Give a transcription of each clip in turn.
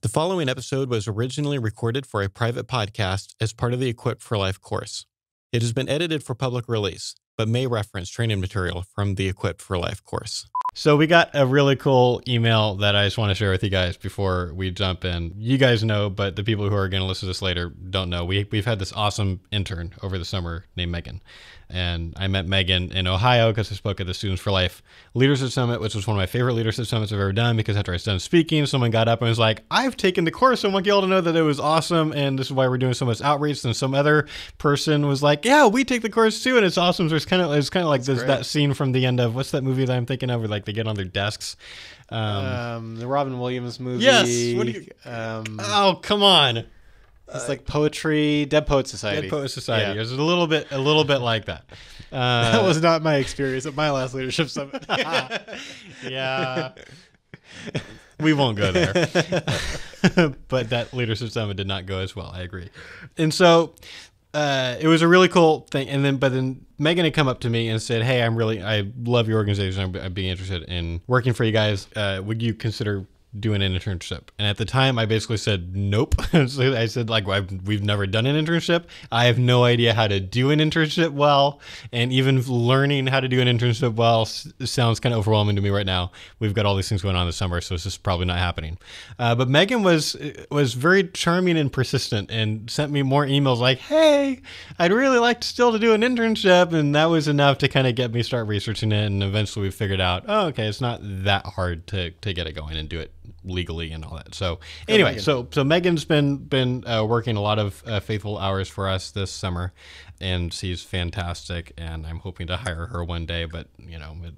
The following episode was originally recorded for a private podcast as part of the Equipped for Life course. It has been edited for public release, but may reference training material from the Equipped for Life course. So we got a really cool email that I just want to share with you guys before we jump in. You guys know, but the people who are going to listen to this later don't know. We've had this awesome intern over the summer named Megan. And I met Megan in Ohio because I spoke at the Students for Life Leadership Summit, which was one of my favorite leadership summits I've ever done, because after I was done speaking, someone got up and was like, I've taken the course. I want you all to know that it was awesome. And this is why we're doing so much outreach. And some other person was like, yeah, we take the course too. And it's awesome. So it's kind of like that scene from the end of, what's that movie that I'm thinking of, where like they get on their desks? The Robin Williams movie. Yes. What do you, oh, come on. It's like poetry, Dead Poet Society. Dead Poet Society. Yeah. It was a little bit like that. That was not my experience at my last leadership summit. Yeah. We won't go there. But that leadership summit did not go as well. I agree. And so it was a really cool thing. And then Megan had come up to me and said, hey, I love your organization. I'd be interested in working for you guys. Would you consider doing an internship? And at the time I basically said nope. So I said, like, we've never done an internship. I have no idea how to do an internship well, and even learning how to do an internship well sounds kind of overwhelming to me right now. We've got all these things going on this summer, so it's just probably not happening. But Megan was very charming and persistent and sent me more emails like, hey, I'd really like to do an internship. And that was enough to kind of get me start researching it, and eventually we figured out, oh, okay, it's not that hard to get it going and do it legally and all that. So anyway, so Megan's been working a lot of faithful hours for us this summer, and she's fantastic, and I'm hoping to hire her one day, but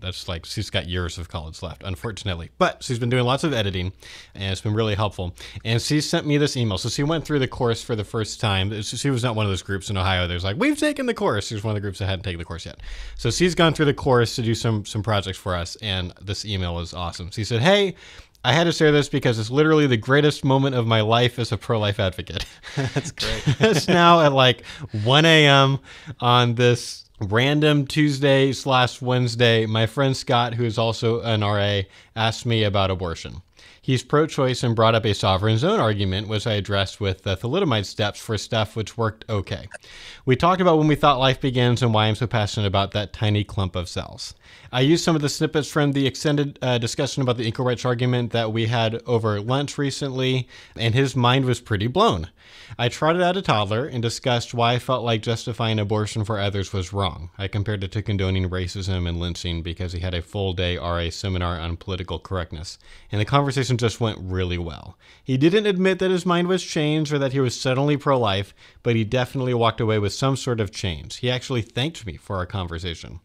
that's like, she's got years of college left, unfortunately. But she's been doing lots of editing, and it's been really helpful. And she sent me this email. So she went through the course for the first time. She was not one of those groups in Ohio. There's like, we've taken the course. She was one of the groups that hadn't taken the course yet. So she's gone through the course to do some projects for us, and this email is awesome. She said, hey, I had to share this because it's literally the greatest moment of my life as a pro-life advocate. That's great. It's now at like 1 a.m. on this random Tuesday/Wednesday. My friend Scott, who is also an RA, asked me about abortion. He's pro-choice and brought up a sovereign zone argument, which I addressed with the thalidomide steps for stuff which worked okay. We talked about when we thought life begins and why I'm so passionate about that tiny clump of cells. I used some of the snippets from the extended discussion about the equal rights argument that we had over lunch recently, and his mind was pretty blown. I trotted out a toddler and discussed why I felt like justifying abortion for others was wrong. I compared it to condoning racism and lynching because he had a full day RA seminar on political correctness, and the conversation just went really well. He didn't admit that his mind was changed or that he was suddenly pro-life, but he definitely walked away with some sort of change. He actually thanked me for our conversation.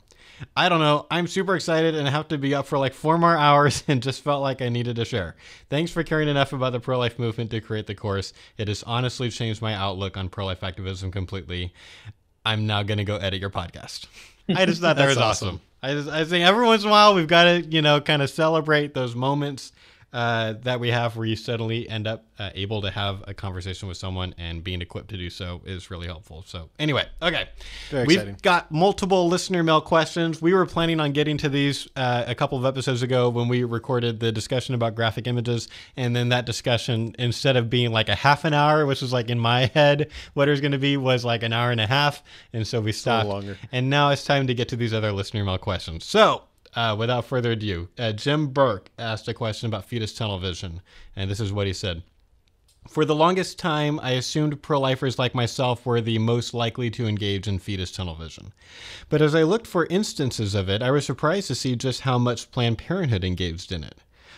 I don't know. I'm super excited and I have to be up for like 4 more hours and just felt like I needed to share. Thanks for caring enough about the pro-life movement to create the course. It has honestly changed my outlook on pro-life activism completely. I'm now going to go edit your podcast. I just thought that was awesome. I think every once in a while we've got to, kind of celebrate those moments that we have where you suddenly end up able to have a conversation with someone, and being equipped to do so is really helpful. So anyway, okay. Very exciting. We've got multiple listener mail questions. We were planning on getting to these a couple of episodes ago when we recorded the discussion about graphic images, and then that discussion, instead of being like a half an hour, which was like in my head what it was going to be, was like an hour and a half, and so we stopped. Longer. And now it's time to get to these other listener mail questions. So without further ado, Jim Burke asked a question about fetus tunnel vision, and this is what he said. For the longest time, I assumed pro-lifers like myself were the most likely to engage in fetus tunnel vision. But as I looked for instances of it, I was surprised to see just how much Planned Parenthood engaged in it.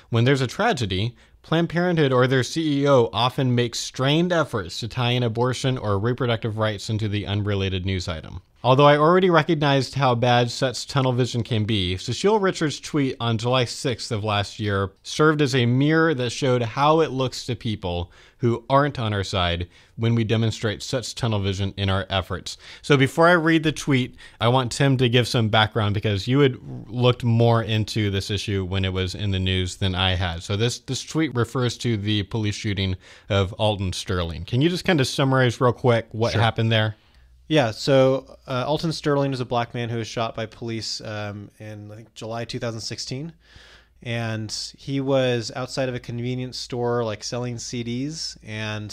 When there's a tragedy, Planned Parenthood or their CEO often makes strained efforts to tie in abortion or reproductive rights into the unrelated news item. Although I already recognized how bad such tunnel vision can be, Cecile Richards' tweet on July 6th of last year served as a mirror that showed how it looks to people who aren't on our side when we demonstrate such tunnel vision in our efforts. So before I read the tweet, I want Tim to give some background, because you had looked more into this issue when it was in the news than I had. So this tweet refers to the police shooting of Alton Sterling. Can you just kind of summarize real quick what happened there? Yeah, so Alton Sterling is a black man who was shot by police in I think July 2016. and he was outside of a convenience store, like selling CDs, and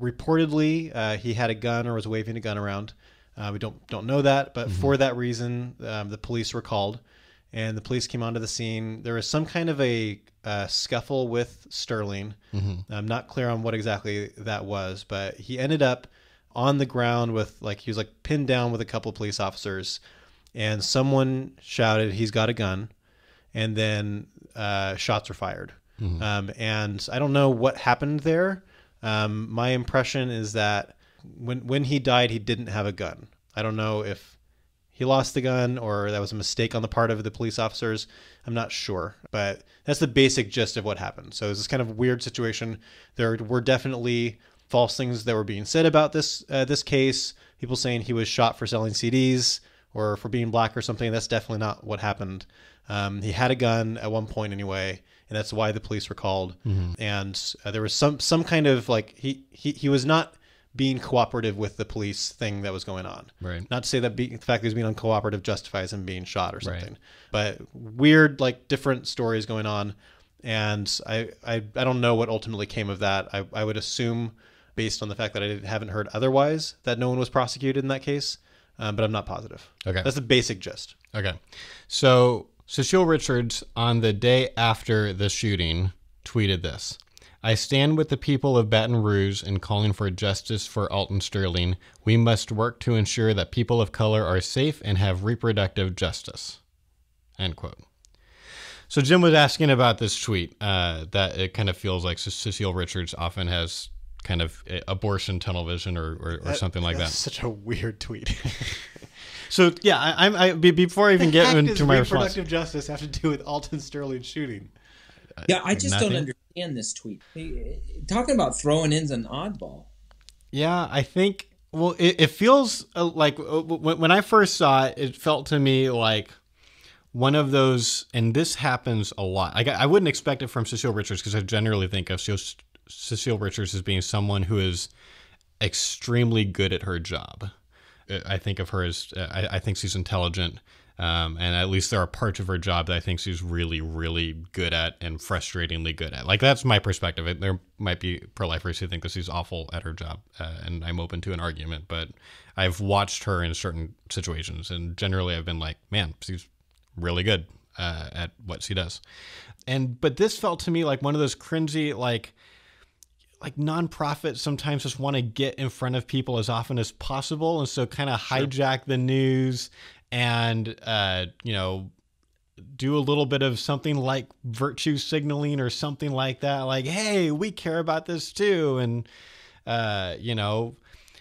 reportedly he had a gun or was waving a gun around. We don't know that, but for that reason, the police were called, and the police came onto the scene. There was some kind of a scuffle with Sterling. I'm not clear on what exactly that was, but he ended up on the ground with he was pinned down with a couple of police officers, and someone shouted, "He's got a gun," and then shots were fired. And I don't know what happened there. My impression is that when he died, he didn't have a gun. I don't know if he lost the gun or that was a mistake on the part of the police officers. I'm not sure, but that's the basic gist of what happened. So it's this kind of weird situation. There were definitely false things that were being said about this case. People saying he was shot for selling CDs or for being black or something. That's definitely not what happened. He had a gun at one point anyway, and that's why the police were called. And there was some kind of he was not being cooperative with the police thing that was going on. Right. Not to say that the fact that he was being uncooperative justifies him being shot or something, but weird, different stories going on. And I don't know what ultimately came of that. I would assume, based on the fact that I haven't heard otherwise, that no one was prosecuted in that case, but I'm not positive. Okay. That's the basic gist. Okay. So Cecile Richards, on the day after the shooting, tweeted this: "I stand with the people of Baton Rouge in calling for justice for Alton Sterling. We must work to ensure that people of color are safe and have reproductive justice." End quote. So Jim was asking about this tweet, that it kind of feels like Cecile Richards often has kind of abortion tunnel vision or something like that. That's such a weird tweet. So yeah, before I even get into my response, reproductive justice have to do with Alton Sterling shooting? Yeah, I just don't understand this tweet. Talking about throwing in's an oddball. Yeah, I think, well, it feels like when I first saw it, it felt to me like one of those, and this happens a lot. I wouldn't expect it from Cecile Richards because I generally think of Cecile Richards as being someone who is extremely good at her job. I think of her as, I think she's intelligent. And at least there are parts of her job that I think she's really, really good at and frustratingly good at. That's my perspective. There might be pro-lifers who think that she's awful at her job, and I'm open to an argument. But I've watched her in certain situations, and generally I've been like, man, she's really good at what she does. But this felt to me like one of those cringy, like nonprofits sometimes just want to get in front of people as often as possible, and so kind of hijack the news and do a little bit of something like virtue signaling or something like that, like, hey, we care about this too, and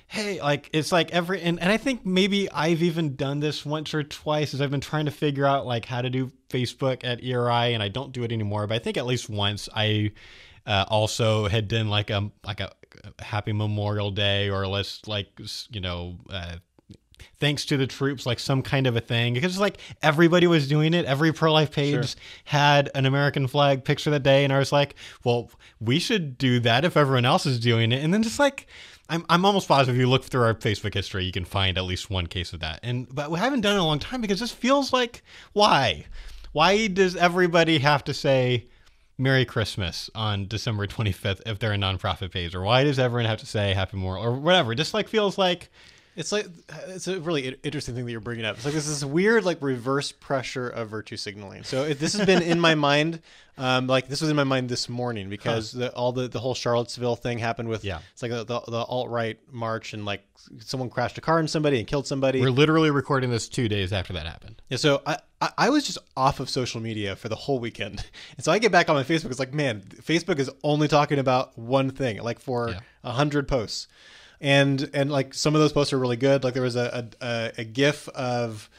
hey, it's like and I think maybe I've even done this once or twice as I've been trying to figure out how to do Facebook at ERI, and I don't do it anymore, but I think at least once I also had done like a happy Memorial Day, or thanks to the troops, some kind of a thing, because everybody was doing it. Every pro-life page had an American flag picture that day, and I was like, well, we should do that if everyone else is doing it. And then I'm almost positive if you look through our Facebook history, you can find at least one case of that. But we haven't done it in a long time because this feels like, why does everybody have to say Merry Christmas on December 25th if they're a nonprofit page, or why does everyone have to say Happy Memorial or whatever? It just feels like it's a really interesting thing that you're bringing up. It's this is weird reverse pressure of virtue signaling. So this has been in my mind, this was in my mind this morning because the whole Charlottesville thing happened with it's the alt-right march, and someone crashed a car into somebody and killed somebody. We're literally recording this 2 days after that happened. Yeah, so I was just off of social media for the whole weekend, and so I get back on my Facebook. It's man, Facebook is only talking about one thing, for 100 posts. And some of those posts are really good. There was a GIF of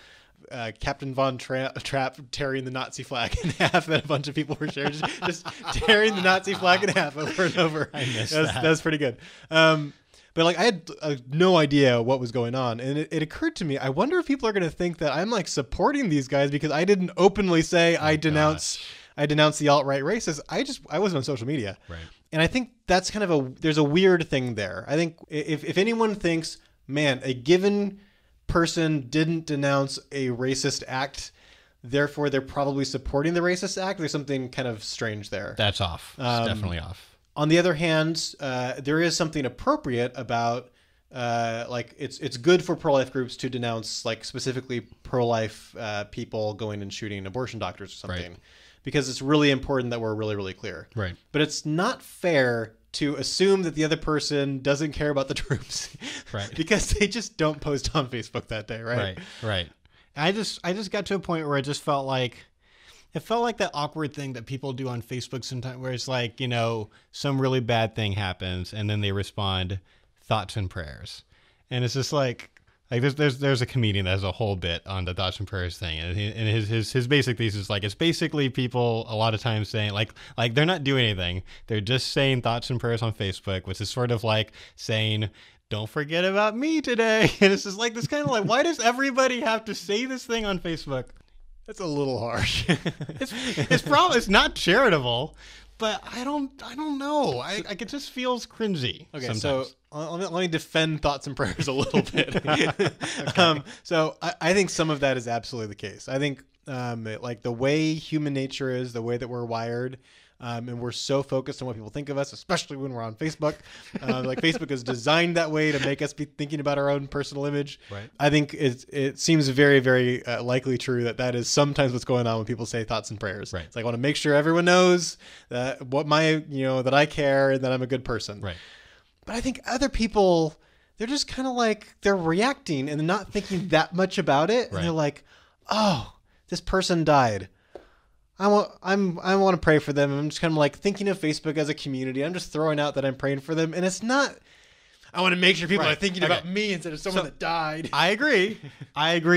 Captain Von Trapp tearing the Nazi flag in half that a bunch of people were sharing, just tearing the Nazi flag in half over and over. I missed that. That was pretty good. But I had no idea what was going on, and it occurred to me, I wonder if people are going to think that I'm supporting these guys because I didn't openly say I denounce the alt-right racists. I wasn't on social media. Right. And I think that's kind of there's a weird thing there. I think if anyone thinks, man, a given person didn't denounce a racist act, therefore they're probably supporting the racist act. There's something kind of strange there. That's off. It's definitely off. On the other hand, there is something appropriate about like it's good for pro-life groups to denounce like specifically pro-life people going and shooting abortion doctors or something, Right. because it's really important that we're really, really clear. Right. But it's not fair to assume that the other person doesn't care about the troops, Right. because they just don't post on Facebook that day, right? Right. I just got to a point where it just felt like that awkward thing that people do on Facebook sometimes, where it's like, you know, some really bad thing happens and then they respond, thoughts and prayers, and it's just like there's a comedian that has a whole bit on the thoughts and prayers thing, and his basic thesis is like, it's basically people a lot of times saying like they're not doing anything, they're just saying thoughts and prayers on Facebook, which is sort of like saying, don't forget about me today. And it's just like this kind of like, why does everybody have to say this thing on Facebook? That's a little harsh. It's not charitable, but I don't know. It just feels cringy. Okay, sometimes. so let me defend thoughts and prayers a little bit. So I think some of that is absolutely the case. I think like the way human nature is, the way that we're wired, and we're so focused on what people think of us, especially when we're on Facebook. Like Facebook is designed that way to make us be thinking about our own personal image. Right. I think it seems very, very likely true that is sometimes what's going on when people say thoughts and prayers. Right. It's like, I want to make sure everyone knows that that I care and that I'm a good person. Right. But I think other people, they're just kind of like, they're reacting and not thinking that much about it. Right. And they're like, oh, this person died. I want to pray for them. I'm just kind of like thinking of Facebook as a community. I'm just throwing out that I'm praying for them. And it's not, I want to make sure people Right. are thinking about me instead of someone that died. I agree.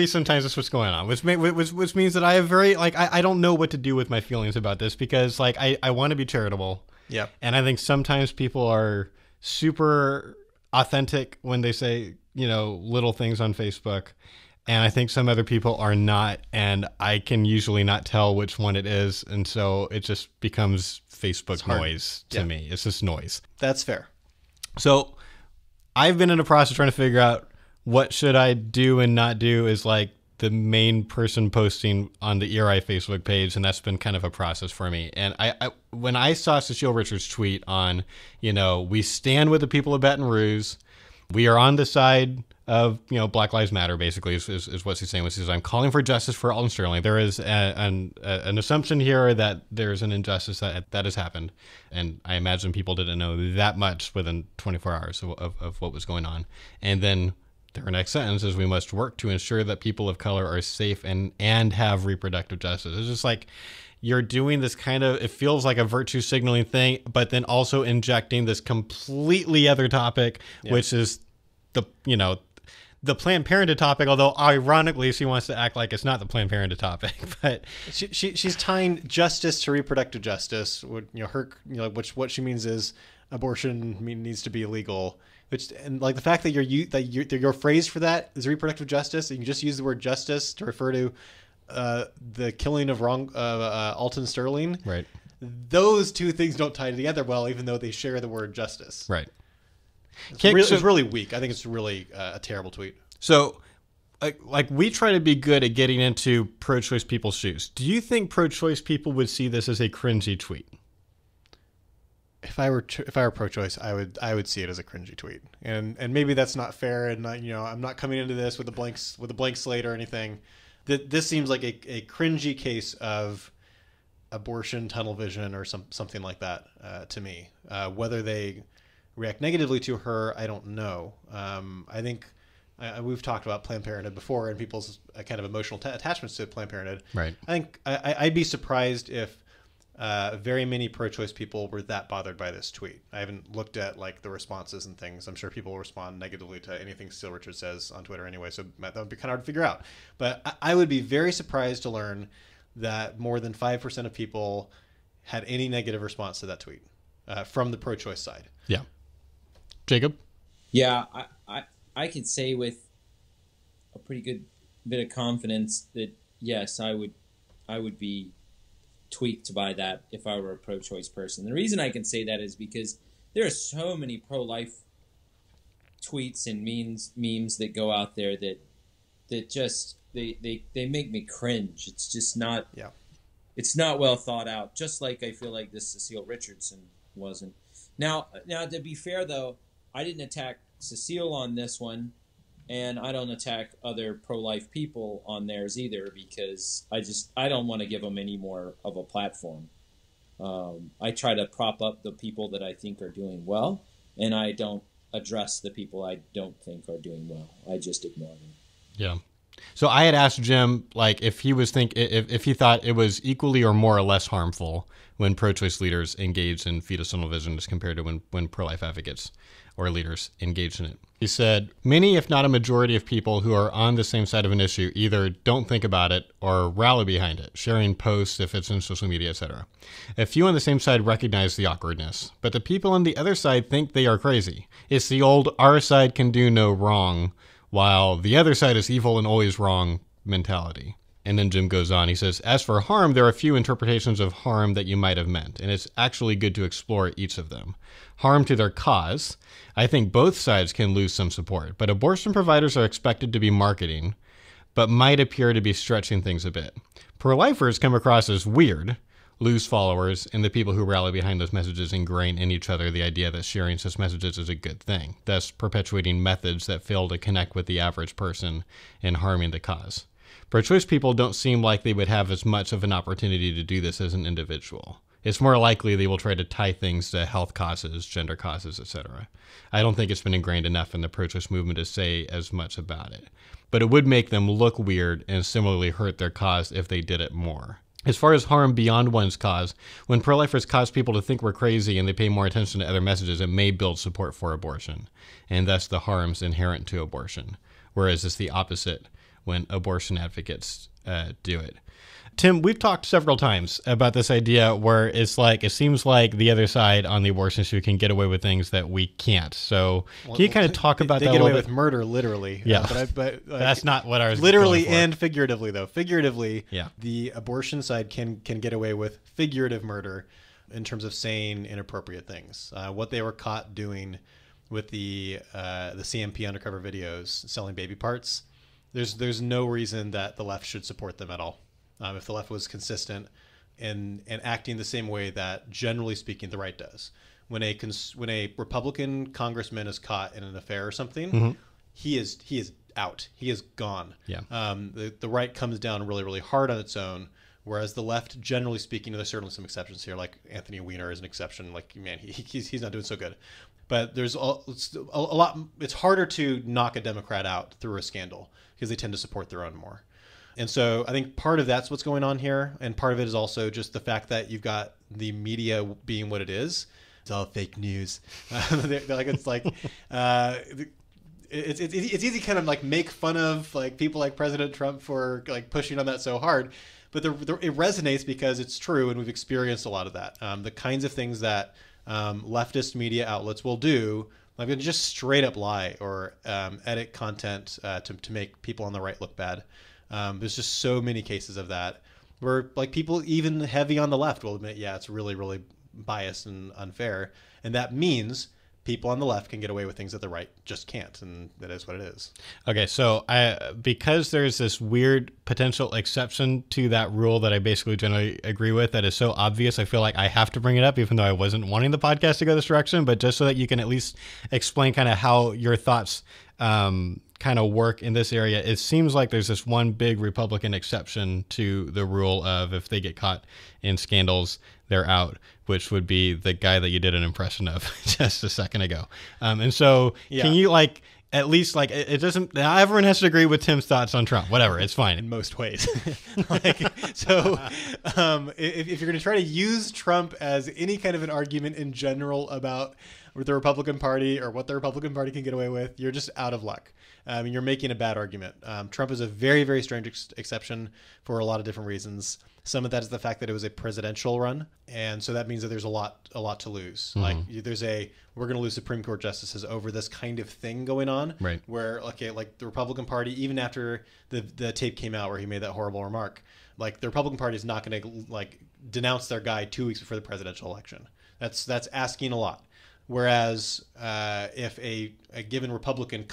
Sometimes that's what's going on, which means that I have I don't know what to do with my feelings about this, because like I want to be charitable. Yeah. And I think sometimes people are super authentic when they say, you know, little things on Facebook. And I think some other people are not, and I can usually not tell which one it is. And so it just becomes Facebook noise to me. It's just noise. That's fair. So I've been in a process trying to figure out what should I do and not do as like the main person posting on the ERI Facebook page. And that's been kind of a process for me. And I when I saw Cecile Richards' tweet on, you know, we stand with the people of Baton Rouge, we are on the side of, you know, Black Lives Matter, basically, is what she's saying. Which is, I'm calling for justice for Alton Sterling. There is an assumption here that there's an injustice that has happened. And I imagine people didn't know that much within 24 hours of what was going on. And then their next sentence is, we must work to ensure that people of color are safe and have reproductive justice. It's just like, you're doing this kind of, it feels like a virtue signaling thing, but then also injecting this completely other topic, which is the Planned Parenthood topic, although ironically she wants to act like it's not the Planned Parenthood topic. But she's tying justice to reproductive justice. What she means is abortion needs to be illegal. And like the fact that your phrase for that is reproductive justice, and you just use the word justice to refer to the killing of Alton Sterling. Right. Those two things don't tie together well, even though they share the word justice. Right. It's really weak. I think it's really a terrible tweet. So, like we try to be good at getting into pro-choice people's shoes. Do you think pro-choice people would see this as a cringy tweet? If I were pro-choice, I would see it as a cringy tweet, and maybe that's not fair. And I'm not coming into this with a blank slate or anything. This seems like a cringy case of abortion tunnel vision or something like that to me. Whether they react negatively to her, I don't know. I think we've talked about Planned Parenthood before and people's kind of emotional attachments to Planned Parenthood. Right. I think I'd be surprised if very many pro-choice people were that bothered by this tweet. I haven't looked at like the responses and things. I'm sure people will respond negatively to anything Cecile Richards says on Twitter anyway, so that would be kind of hard to figure out. But I would be very surprised to learn that more than 5% of people had any negative response to that tweet from the pro-choice side. Yeah. Jacob? Yeah, I could say with a pretty good bit of confidence that yes, I would be tweaked by that if I were a pro-choice person. The reason I can say that is because there are so many pro-life tweets and memes that go out there that just they make me cringe. It's just not. Yeah. It's not well thought out. Just like I feel like this Cecile Richardson wasn't. Now to be fair though, I didn't attack Cecile on this one, and I don't attack other pro-life people on theirs either, because I don't want to give them any more of a platform. I try to prop up the people that I think are doing well, and I don't address the people I don't think are doing well. I just ignore them. Yeah. So I had asked Jim, like, if he thought it was equally or more or less harmful when pro-choice leaders engaged in fetus tunnel vision as compared to when pro-life advocates or leaders engaged in it. He said, many, if not a majority of people who are on the same side of an issue either don't think about it or rally behind it, sharing posts if it's in social media, etc. A few on the same side recognize the awkwardness, but the people on the other side think they are crazy. It's the old our side can do no wrong, while the other side is evil and always wrong mentality. And then Jim goes on. He says, as for harm, there are a few interpretations of harm that you might have meant, and it's actually good to explore each of them. Harm to their cause. I think both sides can lose some support, but abortion providers are expected to be marketing, but might appear to be stretching things a bit. Pro-lifers come across as weird, lose followers, and the people who rally behind those messages ingrain in each other the idea that sharing such messages is a good thing, thus perpetuating methods that fail to connect with the average person and harming the cause. Pro-choice people don't seem like they would have as much of an opportunity to do this as an individual. It's more likely they will try to tie things to health causes, gender causes, etc. I don't think it's been ingrained enough in the pro-choice movement to say as much about it. But it would make them look weird and similarly hurt their cause if they did it more. As far as harm beyond one's cause, when pro-lifers cause people to think we're crazy and they pay more attention to other messages, it may build support for abortion, and thus the harms inherent to abortion, whereas it's the opposite when abortion advocates do it. Tim, we've talked several times about this idea where it's like, it seems like the other side on the abortion issue can get away with things that we can't. So can you kind of talk about that a little bit? They get away with murder, literally. Yeah. But that's not what I was literally going for. and figuratively, though. Figuratively, yeah, the abortion side can get away with figurative murder in terms of saying inappropriate things. What they were caught doing with the CMP undercover videos, selling baby parts, there's no reason that the left should support them at all. If the left was consistent and acting the same way that, generally speaking, the right does. When a Republican congressman is caught in an affair or something, mm-hmm. he is out. He is gone. Yeah. The right comes down really, really hard on its own, whereas the left, generally speaking, there's certainly some exceptions here, like Anthony Weiner is an exception. Like, man, he's not doing so good. But there's a lot. It's harder to knock a Democrat out through a scandal because they tend to support their own more. And so I think part of that's what's going on here. And part of it is also just the fact that you've got the media being what it is. It's all fake news. It's easy to kind of like make fun of like people like President Trump for like pushing on that so hard. But it resonates because it's true. And we've experienced a lot of that. The kinds of things that leftist media outlets will do, like just straight up lie or edit content to make people on the right look bad. There's just so many cases of that where like people even heavy on the left will admit, yeah, it's really, really biased and unfair. And that means people on the left can get away with things that the right just can't. And that is what it is. Okay. So because there's this weird potential exception to that rule that I basically generally agree with, that is so obvious, I feel like I have to bring it up, even though I wasn't wanting the podcast to go this direction, but just so that you can at least explain kind of how your thoughts kind of work in this area. It seems like there's this one big Republican exception to the rule of if they get caught in scandals, they're out, which would be the guy that you did an impression of just a second ago. And so Can you like, at least like, it doesn't, now everyone has to agree with Tim's thoughts on Trump, whatever, it's fine. In most ways. If you're going to try to use Trump as any kind of an argument in general about the Republican Party or what the Republican Party can get away with, you're just out of luck. You're making a bad argument. Trump is a very, very strange exception for a lot of different reasons. Some of that is the fact that it was a presidential run, and so that means that there's a lot to lose. Mm-hmm. Like we're going to lose Supreme Court justices over this kind of thing going on. Right. Where like the Republican Party, even after the tape came out where he made that horrible remark, like the Republican Party is not going to like denounce their guy 2 weeks before the presidential election. That's asking a lot. Whereas if a given Republican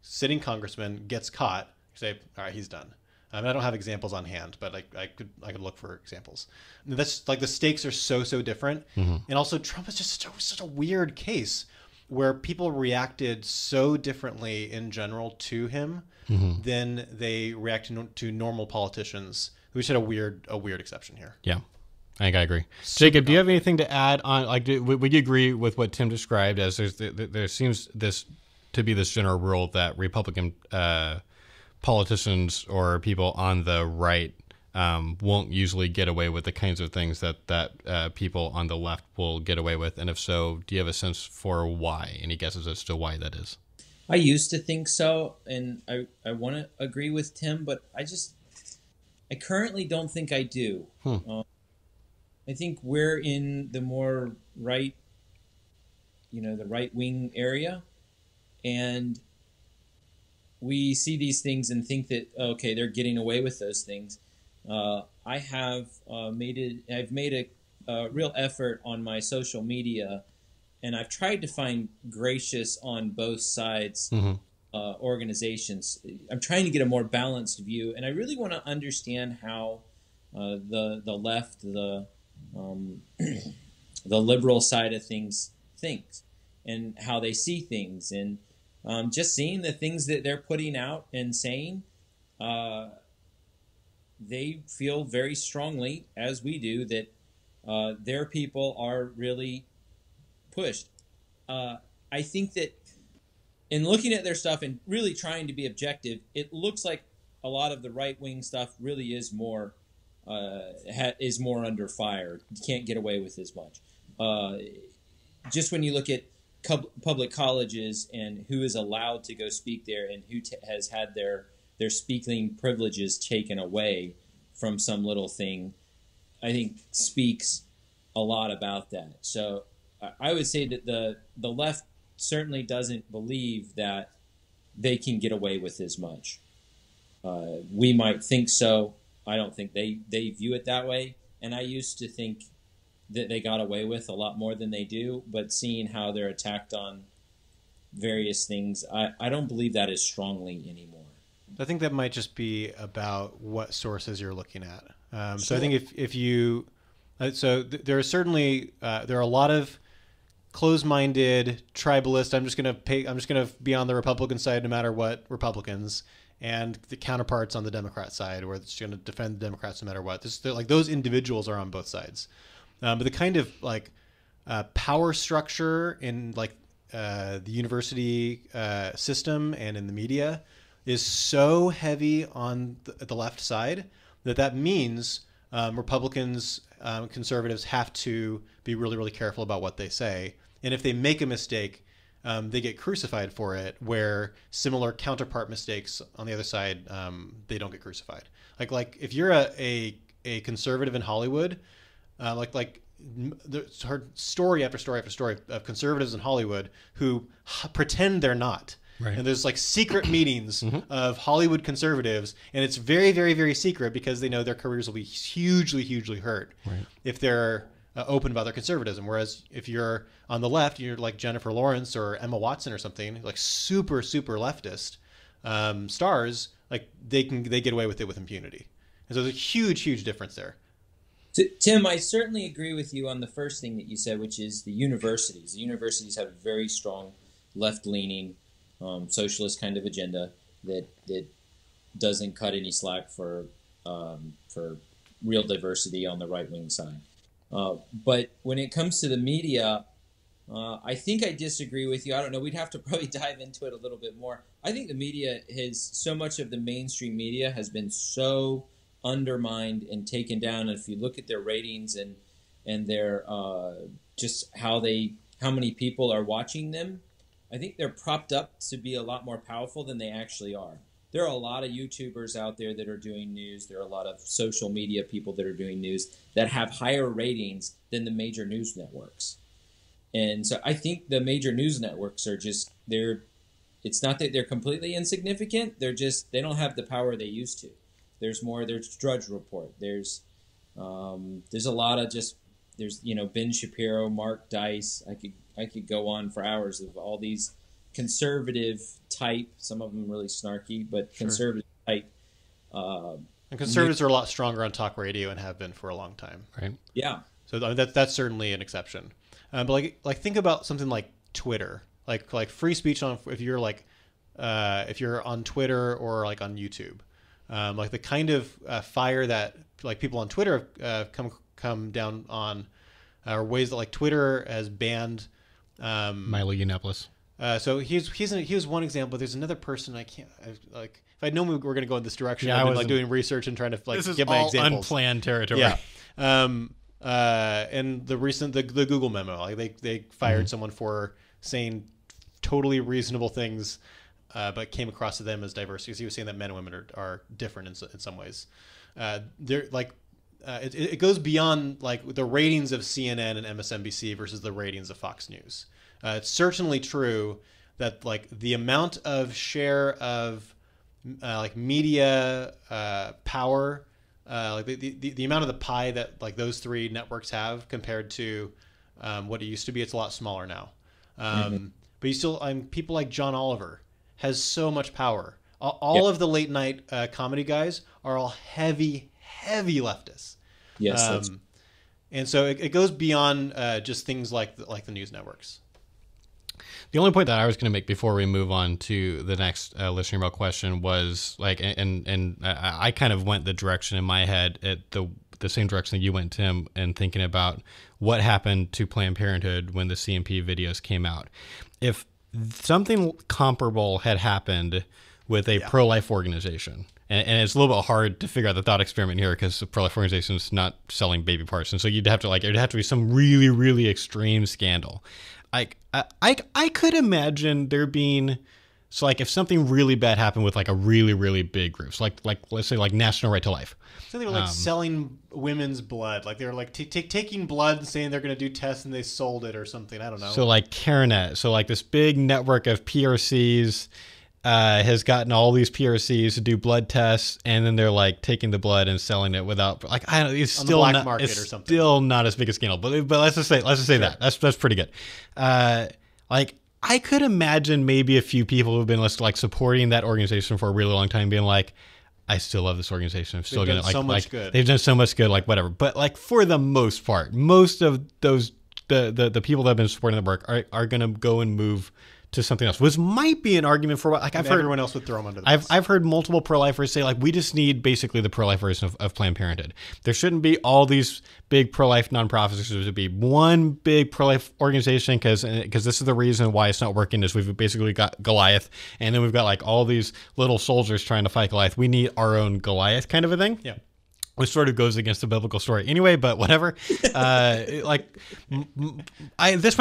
sitting congressman gets caught, say, all right, he's done. I don't have examples on hand, but I could look for examples. And that's like the stakes are so different, and also Trump is just such a weird case where people reacted so differently in general to him than they react to normal politicians. We should have a weird exception here. Yeah, I think I agree. Jacob, do you have anything to add on? Like, would you agree with what Tim described as there seems this to be this general rule that Republican politicians or people on the right won't usually get away with the kinds of things that people on the left will get away with? And if so, do you have a sense for why? Any guesses as to why that is? I used to think so, and I want to agree with Tim, but I currently don't think I do. I think we're in the more right, the right wing area, and we see these things and think that, okay, they're getting away with those things. I have made a real effort on my social media, and I've tried to find gracious on both sides organizations. I'm trying to get a more balanced view, and I really want to understand how the left, the liberal side of things thinks, and how they see things, and just seeing the things that they're putting out and saying. They feel very strongly, as we do, that their people are really pushed. I think that in looking at their stuff and really trying to be objective, it looks like a lot of the right-wing stuff really is more under fire. You can't get away with as much. Just when you look at public colleges and who is allowed to go speak there and who has had their speaking privileges taken away from some little thing, I think speaks a lot about that. So I would say that the left certainly doesn't believe that they can get away with as much. We might think so. I don't think they view it that way. And I used to think that they got away with a lot more than they do, but seeing how they're attacked on various things, I don't believe that as strongly anymore. I think that might just be about what sources you're looking at. Sure. So I think if you, there are certainly there are a lot of closed-minded tribalist. I'm just gonna be on the Republican side no matter what, Republicans, and the counterparts on the Democrat side, where it's going to defend the Democrats no matter what. Like those individuals are on both sides, but the kind of like power structure in like the university system and in the media is so heavy on the left side that means Republicans, conservatives have to be really careful about what they say. And if they make a mistake, they get crucified for it, where similar counterpart mistakes on the other side, they don't get crucified. Like if you're a conservative in Hollywood, there's heard story after story after story of conservatives in Hollywood who pretend they're not. Right. And there's like secret meetings of Hollywood conservatives, and it's very secret because they know their careers will be hugely hurt if they're open about their conservatism. Whereas if you're on the left, you're like Jennifer Lawrence or Emma Watson or something, like super leftist stars, like they get away with it with impunity. And so there's a huge difference there. Tim, I certainly agree with you on the first thing that you said, which is the universities. The universities have a very strong left-leaning socialist kind of agenda that doesn't cut any slack for real diversity on the right-wing side. But when it comes to the media, I think I disagree with you. I don't know. We'd have to probably dive into it a little bit more. I think the media so much of the mainstream media has been so undermined and taken down. And if you look at their ratings and their just how many people are watching them, I think they're propped up to be a lot more powerful than they actually are. There are a lot of YouTubers out there that are doing news. There are a lot of social media people that are doing news that have higher ratings than the major news networks. And so I think the major news networks are just, it's not that they're completely insignificant. They don't have the power they used to. There's Drudge Report. There's a lot of there's Ben Shapiro, Mark Dice. I could go on for hours of all these conservative type, some of them really snarky, but conservative right? And conservatives are a lot stronger on talk radio and have been for a long time. Right. Yeah. So that's certainly an exception. But like think about something like Twitter, like free speech on if you're on Twitter or like on YouTube, like the kind of fire that like people on Twitter have come down on, or ways that like Twitter has banned Milo Yiannopoulos. So he was one example. There's another person I can't like. If I'd known we were going to go in this direction, Yeah, I've been like doing research and trying to like get my examples. This is all unplanned territory. Yeah. And the Google memo, like they fired someone for saying totally reasonable things, but came across to them as diverse because he was saying that men and women are different in some ways. They're like. It goes beyond like the ratings of CNN and MSNBC versus the ratings of Fox News. It's certainly true that like the amount of share of like media power, like the amount of the pie that like those three networks have compared to what it used to be, it's a lot smaller now. But you still, people like John Oliver has so much power. All of the late night comedy guys are all heavy leftists. Yes, and so it goes beyond just things like the news networks. The only point that I was going to make before we move on to the next listener mail question was like, and I kind of went the direction in my head at the same direction that you went, Tim, and thinking about what happened to Planned Parenthood when the CMP videos came out. If something comparable had happened with a pro-life organization, and it's a little bit hard to figure out the thought experiment here because the pro-life organization is not selling baby parts, and so it'd have to be some really, really extreme scandal. I could imagine there being, so like if something really bad happened with like a really, really big group, so like let's say like National Right to Life. So they were like selling women's blood, like they were like taking blood and saying they're going to do tests and they sold it or something. I don't know. So like CareNet, so like this big network of PRCs has gotten all these PRCs to do blood tests, and then they're like taking the blood and selling it without, like, I don't know, it's on still the black not, market it's or something. Still not as big a scandal, but let's just say sure. That's pretty good. Like I could imagine maybe a few people who've been like supporting that organization for a really long time, being like, I still love this organization. I'm still gonna like good. They've done so much good, like whatever. But like for the most part, most of those the people that have been supporting the work are gonna go and move to something else, which might be an argument for what, like I've heard everyone else would throw them under the bus. I've heard multiple pro-lifers say like we just need basically the pro-life version of Planned Parenthood. There shouldn't be all these big pro-life nonprofits. There should be one big pro-life organization because this is the reason why it's not working is we've basically got Goliath, and then we've got like all these little soldiers trying to fight Goliath. We need our own Goliath kind of a thing. Yeah. Which sort of goes against the biblical story anyway, but whatever. This might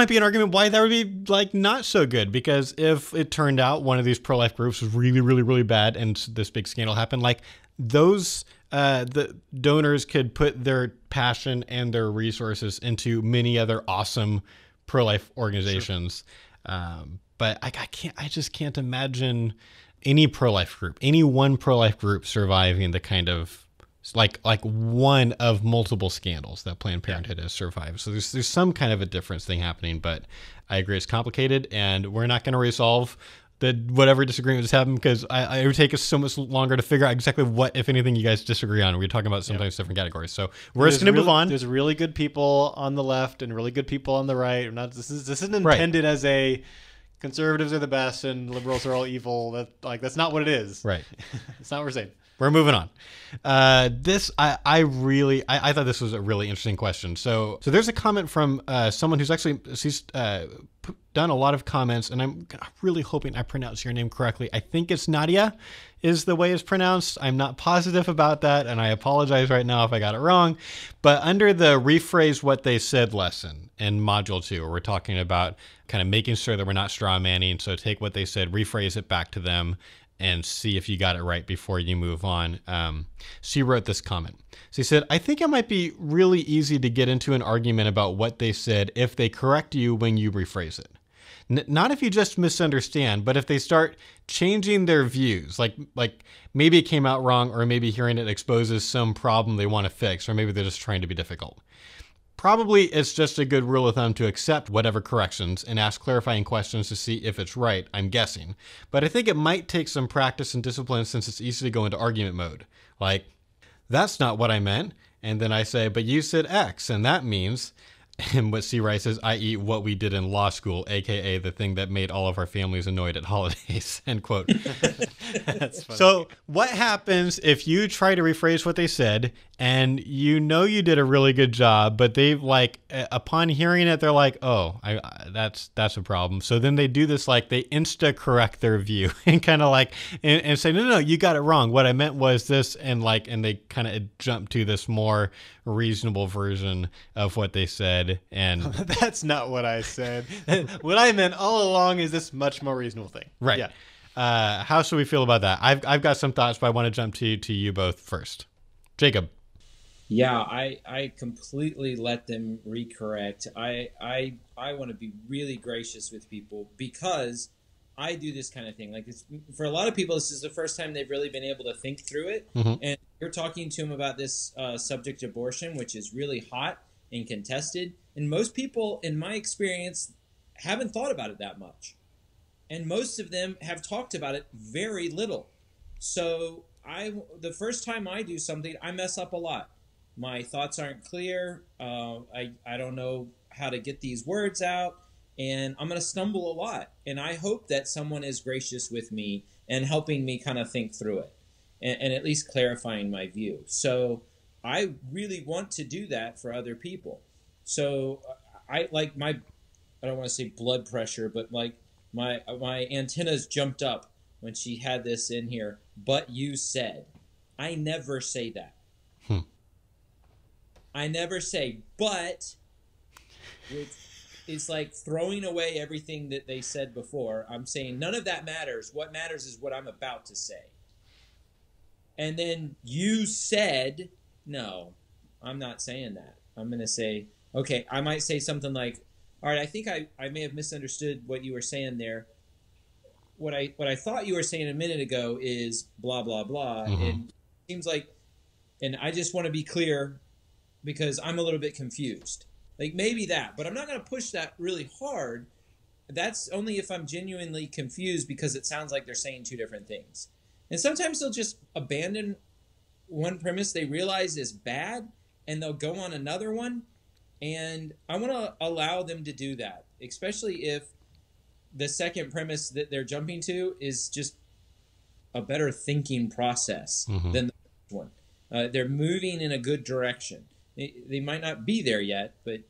be an argument why that would be like not so good, because if it turned out one of these pro-life groups was really, really, really bad and this big scandal happened, like those the donors could put their passion and their resources into many other awesome pro-life organizations. Sure. But I just can't imagine any pro-life group, any one pro-life group surviving the kind of like one of multiple scandals that Planned Parenthood has survived. So there's some kind of a difference thing happening, but I agree it's complicated, and we're not going to resolve whatever disagreement is happening because it would take us so much longer to figure out exactly what, if anything, you guys disagree on. We're talking about sometimes different categories. So we're just going to move on. There's really good people on the left and really good people on the right. This isn't intended as a conservatives are the best and liberals are all evil. That's not what it is. Right. It's not what we're saying. We're moving on. I thought this was a really interesting question. So there's a comment from someone who's done a lot of comments, and I'm really hoping I pronounce your name correctly. I think it's Nadia is the way it's pronounced. I'm not positive about that, and I apologize right now if I got it wrong. But under the rephrase what they said lesson in Module 2, we're talking about kind of making sure that we're not straw manning. So take what they said, rephrase it back to them, and see if you got it right before you move on. She wrote this comment. She said, I think it might be really easy to get into an argument about what they said if they correct you when you rephrase it. Not if you just misunderstand, but if they start changing their views, like maybe it came out wrong, or maybe hearing it exposes some problem they want to fix, or maybe they're just trying to be difficult. Probably it's just a good rule of thumb to accept whatever corrections and ask clarifying questions to see if it's right, I'm guessing. But I think it might take some practice and discipline since it's easy to go into argument mode. Like, that's not what I meant. And then I say, but you said X, and that means, and what C writes is, i.e. what we did in law school, aka the thing that made all of our families annoyed at holidays, end quote. That's funny. So what happens if you try to rephrase what they said and you know you did a really good job, but they like upon hearing it, they're like, oh, that's a problem. So then they do this, like they insta-correct their view and kind of like, and say, no, you got it wrong. What I meant was this. And like, and they kind of jump to this more reasonable version of what they said. And that's not what I said. What I meant all along is this much more reasonable thing. Right. Yeah. How should we feel about that? I've got some thoughts, but I want to jump to you both first. Jacob. Yeah, I completely let them recorrect. I want to be really gracious with people because I do this kind of thing. Like for a lot of people, this is the first time they've really been able to think through it. Mm-hmm. And you're talking to them about this subject abortion, which is really hot and contested. And most people, in my experience, haven't thought about it that much. And most of them have talked about it very little. So the first time I do something, I mess up a lot. My thoughts aren't clear. I don't know how to get these words out. And I'm going to stumble a lot. And I hope that someone is gracious with me and helping me kind of think through it and at least clarifying my view. So I really want to do that for other people. So I don't want to say blood pressure, but like my antennas jumped up when she had this in here. But you said, I never say that. I never say, but it's like throwing away everything that they said before. I'm saying none of that matters. What matters is what I'm about to say. And then you said, no, I'm not saying that. I'm going to say, okay, I might say something like, all right, I think I may have misunderstood what you were saying there. What I thought you were saying a minute ago is blah, blah, blah. Mm-hmm. And it seems like, and I just want to be clear because I'm a little bit confused. Like maybe that, but I'm not going to push that really hard. That's only if I'm genuinely confused because it sounds like they're saying two different things. And sometimes they'll just abandon one premise they realize is bad and they'll go on another one. And I want to allow them to do that, especially if the second premise that they're jumping to is just a better thinking process than the first one. They're moving in a good direction. They might not be there yet, but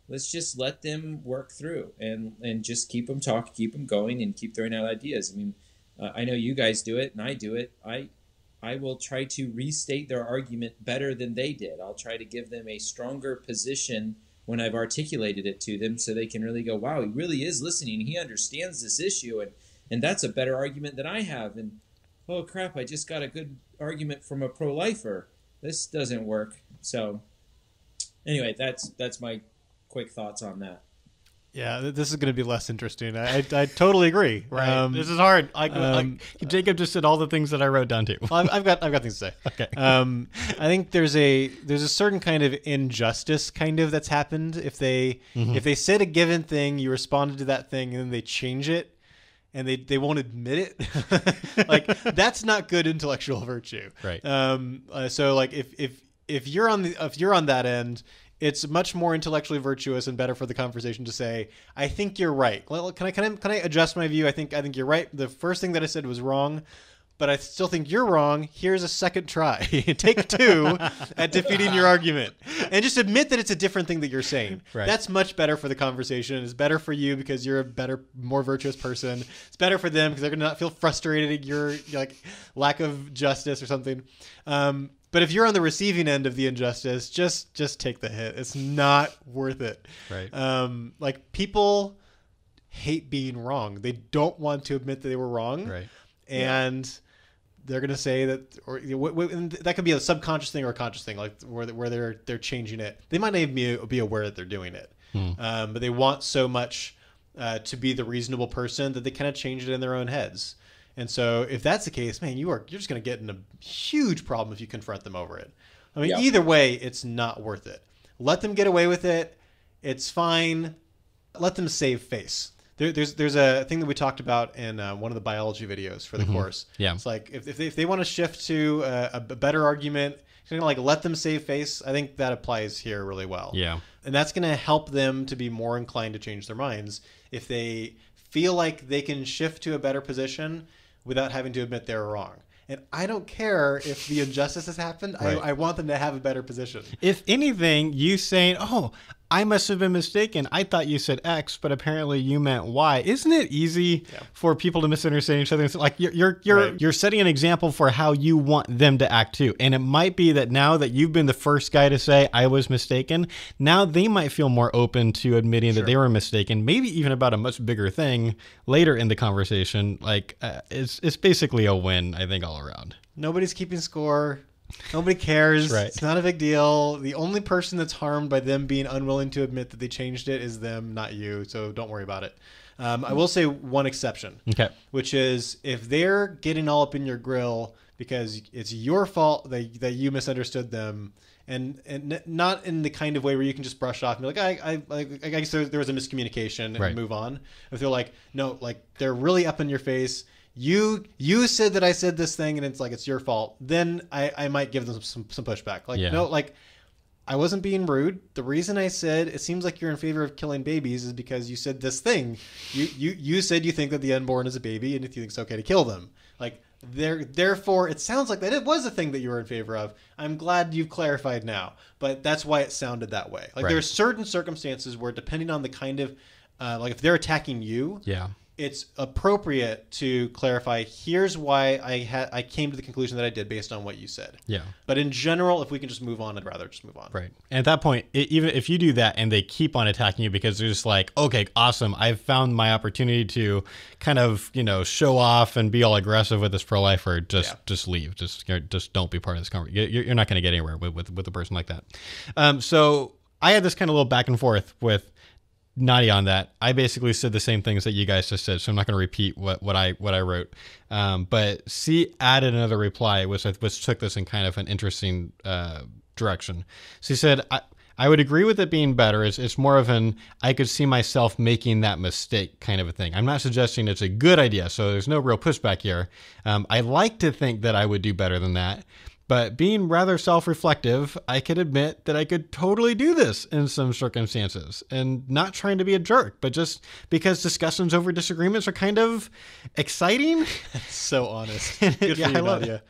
let's just let them work through and just keep them talking, keep them going, and keep throwing out ideas. I mean, I know you guys do it, and I do it. I will try to restate their argument better than they did. I'll try to give them a stronger position when I've articulated it to them so they can really go, wow, he really is listening. He understands this issue, and that's a better argument than I have. And, oh, crap, I just got a good argument from a pro-lifer. This doesn't work. So anyway, that's my quick thoughts on that. Yeah, this is going to be less interesting. I totally agree. Right. This is hard. Jacob just said all the things that I wrote down too. Well, I've got things to say. Okay. I think there's a certain kind of injustice that's happened if they said a given thing, you responded to that thing, and then they change it, and they won't admit it. Like that's not good intellectual virtue. Right. So like if you're on that end, it's much more intellectually virtuous and better for the conversation to say, I think you're right. Well, can I adjust my view? I think you're right. The first thing that I said was wrong, but I still think you're wrong. Here's a second try. Take two at defeating your argument. And just admit that it's a different thing that you're saying. Right. That's much better for the conversation. It's better for you because you're a better, more virtuous person. It's better for them because they're going to not feel frustrated at your like lack of justice or something. But if you're on the receiving end of the injustice, just take the hit. It's not worth it. Right. Like people hate being wrong. They don't want to admit that they were wrong. Right. And they're going to say that, or and that could be a subconscious thing or a conscious thing, like where they're changing it. They might not even be aware that they're doing it. But they want so much to be the reasonable person that they kind of change it in their own heads. And so if that's the case, man, you're just going to get in a huge problem if you confront them over it. I mean, Either way, it's not worth it. let them get away with it. It's fine. Let them save face. There's a thing that we talked about in one of the biology videos for the course. Yeah. It's like if they want to shift to a better argument, kind of like let them save face. I think that applies here really well. Yeah. And that's going to help them to be more inclined to change their minds if they feel like they can shift to a better position without having to admit they're wrong. And I don't care if the injustice has happened. Right. I want them to have a better position. If anything, you saying, oh, I must have been mistaken. I thought you said X, but apparently you meant Y. Isn't it easy for people to misunderstand each other? It's like you're setting an example for how you want them to act too. And it might be that now that you've been the first guy to say I was mistaken, now they might feel more open to admitting that they were mistaken, maybe even about a much bigger thing later in the conversation. Like it's basically a win, I think, all around. Nobody's keeping score. Nobody cares. Right. It's not a big deal. The only person that's harmed by them being unwilling to admit that they changed it is them, not you. So don't worry about it. I will say one exception, which is if they're getting all up in your grill because it's your fault that you misunderstood them, and not in the kind of way where you can just brush off and be like, I guess there was a miscommunication and move on. If they're like, no, like they're really up in your face. You said that I said this thing and it's like it's your fault, then I might give them some pushback. Like no, like I wasn't being rude. The reason I said it seems like you're in favor of killing babies is because you said this thing. You said you think that the unborn is a baby and if you think it's okay to kill them. Like therefore it sounds like that it was a thing that you were in favor of. I'm glad you've clarified now, but that's why it sounded that way. Like there are certain circumstances where depending on the kind of like if they're attacking you, it's appropriate to clarify, here's why I came to the conclusion that I did based on what you said. Yeah. But in general, if we can just move on, I'd rather just move on. Right. And at that point, even if you do that and they keep on attacking you because they're just like, okay, awesome, I've found my opportunity to kind of, show off and be all aggressive with this pro-lifer, just leave. Just don't be part of this conversation. You're not going to get anywhere with a person like that. So I had this kind of little back and forth with Nadia on that. I basically said the same things that you guys just said, so I'm not going to repeat what I wrote. But she added another reply, which took this in kind of an interesting direction. She said, I would agree with it being better. It's more of an I could see myself making that mistake kind of a thing. I'm not suggesting it's a good idea, so there's no real pushback here. I like to think that I would do better than that. But being rather self-reflective, I could admit that I could totally do this in some circumstances and not trying to be a jerk, but just because discussions over disagreements are kind of exciting. So honest. Good for you, Nadia.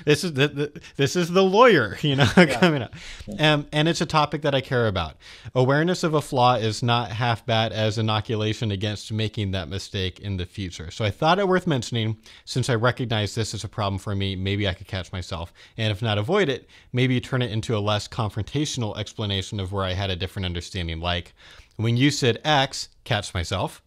This is the lawyer, coming up. And it's a topic that I care about. Awareness of a flaw is not half bad as inoculation against making that mistake in the future. So I thought it worth mentioning since I recognize this is a problem for me. Maybe I could catch myself. And if not avoid it, maybe turn it into a less confrontational explanation of where I had a different understanding. Like when you said X, catch myself,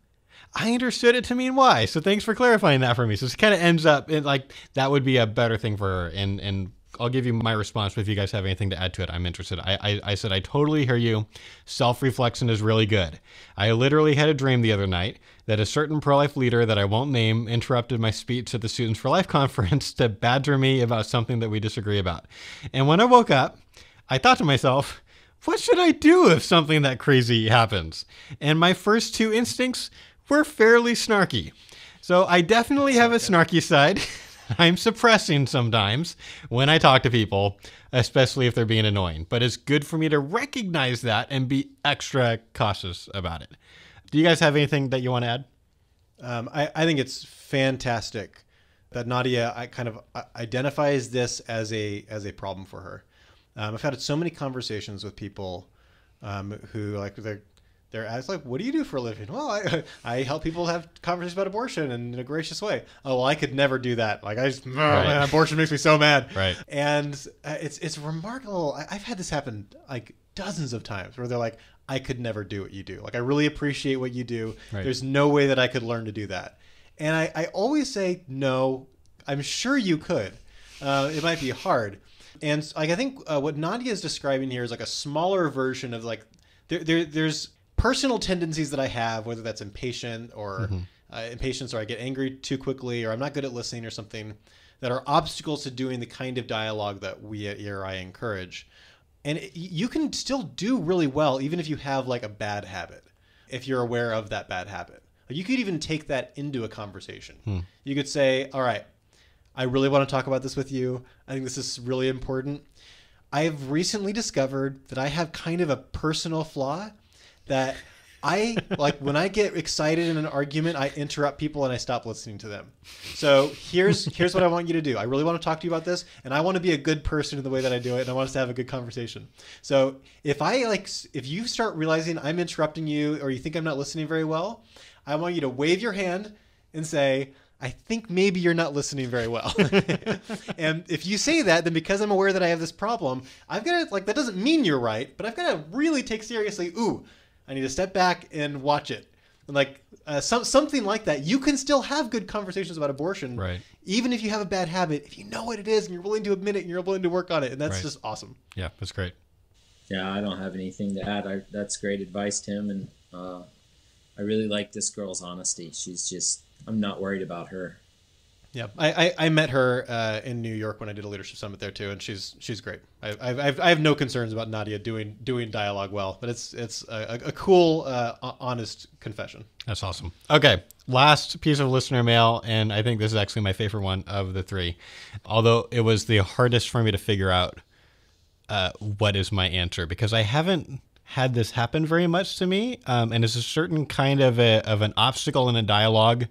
I understood it to mean Y. So thanks for clarifying that for me. So it kind of ends up in like that would be a better thing for her. And I'll give you my response, but if you guys have anything to add to it, I'm interested. I said, I totally hear you. Self-reflection is really good. I literally had a dream the other night that a certain pro-life leader that I won't name interrupted my speech at the Students for Life conference to badger me about something that we disagree about. And when I woke up, I thought to myself, what should I do if something that crazy happens? And my first two instincts were fairly snarky. So I definitely have a snarky side. I'm suppressing sometimes when I talk to people, especially if they're being annoying. But it's good for me to recognize that and be extra cautious about it. Do you guys have anything that you want to add? I think it's fantastic that Nadia kind of identifies this as a problem for her. I've had so many conversations with people who like they're asked like, what do you do for a living? Well, I help people have conversations about abortion in a gracious way. Oh, well, I could never do that. Like man, abortion makes me so mad. Right. And it's remarkable. I've had this happen like dozens of times where they're like, I could never do what you do. Like, I really appreciate what you do. Right. There's no way that I could learn to do that. And I always say, no, I'm sure you could. It might be hard. And like, I think what Nadia is describing here is like a smaller version of like, there's personal tendencies that I have, whether that's impatient or impatience, or I get angry too quickly, or I'm not good at listening or something, that are obstacles to doing the kind of dialogue that we at ERI encourage. And you can still do really well even if you have like a bad habit, if you're aware of that bad habit. You could even take that into a conversation. You could say, all right, I really want to talk about this with you. I think this is really important. I've recently discovered that I have kind of a personal flaw that I like when I get excited in an argument, I interrupt people and I stop listening to them. So here's what I want you to do. I really want to talk to you about this, and I want to be a good person in the way that I do it, and I want us to have a good conversation. So if you start realizing I'm interrupting you or you think I'm not listening very well, I want you to wave your hand and say, I think maybe you're not listening very well. And if you say that, then because I'm aware that I have this problem, I've got to, that doesn't mean you're right, but I've got to really take seriously, I need to step back and watch it. And something like that. You can still have good conversations about abortion, right? Even if you have a bad habit, if you know what it is and you're willing to admit it and you're willing to work on it. And that's just awesome. Yeah, that's great. Yeah, I don't have anything to add. That's great advice, Tim. And I really like this girl's honesty. I'm not worried about her. Yeah, I met her in New York when I did a leadership summit there too, and she's great. I have no concerns about Nadia doing dialogue well, but it's a cool, honest confession. That's awesome. Okay, last piece of listener mail, and I think this is actually my favorite one of the three, although it was the hardest for me to figure out what is my answer, because I haven't had this happen very much to me, and it's a certain kind of an obstacle in a dialogue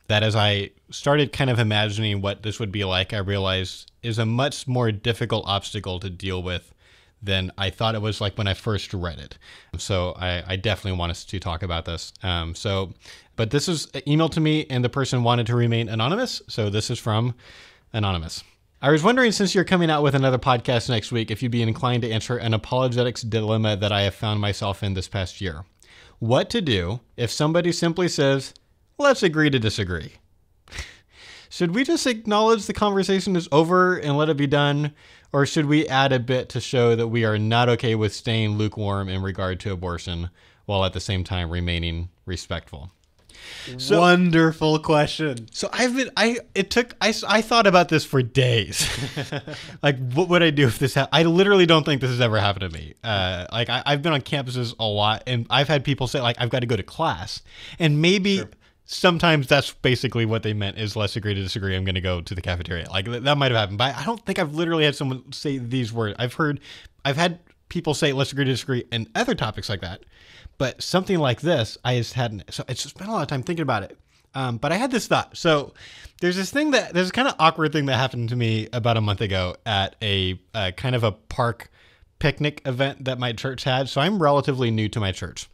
that as I started kind of imagining what this would be like, I realized is a much more difficult obstacle to deal with than I thought it was like when I first read it. So I definitely want us to talk about this. But this is emailed to me and the person wanted to remain anonymous. So this is from Anonymous. I was wondering, since you're coming out with another podcast next week, if you'd be inclined to answer an apologetics dilemma that I have found myself in this past year. What to do if somebody simply says, let's agree to disagree? Should we just acknowledge the conversation is over and let it be done? Or should we add a bit to show that we are not okay with staying lukewarm in regard to abortion while at the same time remaining respectful? Wonderful question. So I thought about this for days. Like, what would I do if this happened? I literally don't think this has ever happened to me. I've been on campuses a lot, and I've had people say, I've got to go to class. And maybe sometimes that's basically what they meant is let's agree to disagree. I'm going to go to the cafeteria. That might have happened. But I don't think I've literally had someone say these words. I've had people say let's agree to disagree and other topics like that. But something like this, I just hadn't. So it's spent a lot of time thinking about it. But I had this thought. So there's this kind of awkward thing that happened to me about a month ago at a kind of a park picnic event that my church had. So I'm relatively new to my church.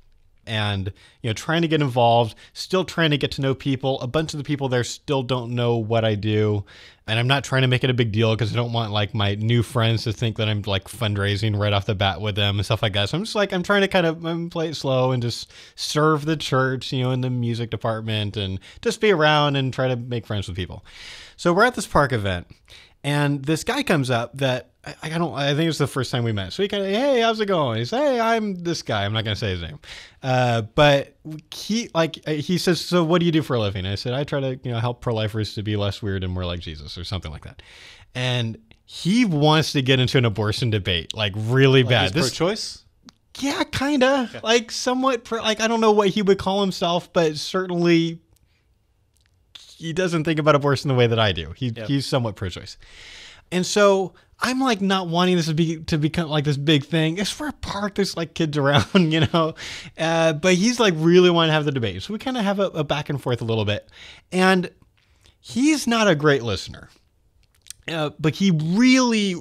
And, trying to get involved, still trying to get to know people. A bunch of the people there still don't know what I do. And I'm not trying to make it a big deal because I don't want my new friends to think that I'm fundraising right off the bat with them and stuff like that. So I'm just I'm trying to kind of play it slow and just serve the church, in the music department and just be around and try to make friends with people. So we're at this park event and this guy comes up that I think it's the first time we met. So he kind of, hey, how's it going? He's, hey, I'm this guy. I'm not going to say his name. But he says, so what do you do for a living? And I said, I try to, help pro-lifers to be less weird and more like Jesus or something like that. And he wants to get into an abortion debate, really bad. He's pro-choice? Yeah, kind of. Okay. Somewhat, I don't know what he would call himself, but certainly he doesn't think about abortion the way that I do. He's somewhat pro-choice. And so I'm not wanting this to become this big thing. It's for a park. There's kids around, but he's really wanting to have the debate. So we kind of have a back and forth a little bit. And he's not a great listener. But he really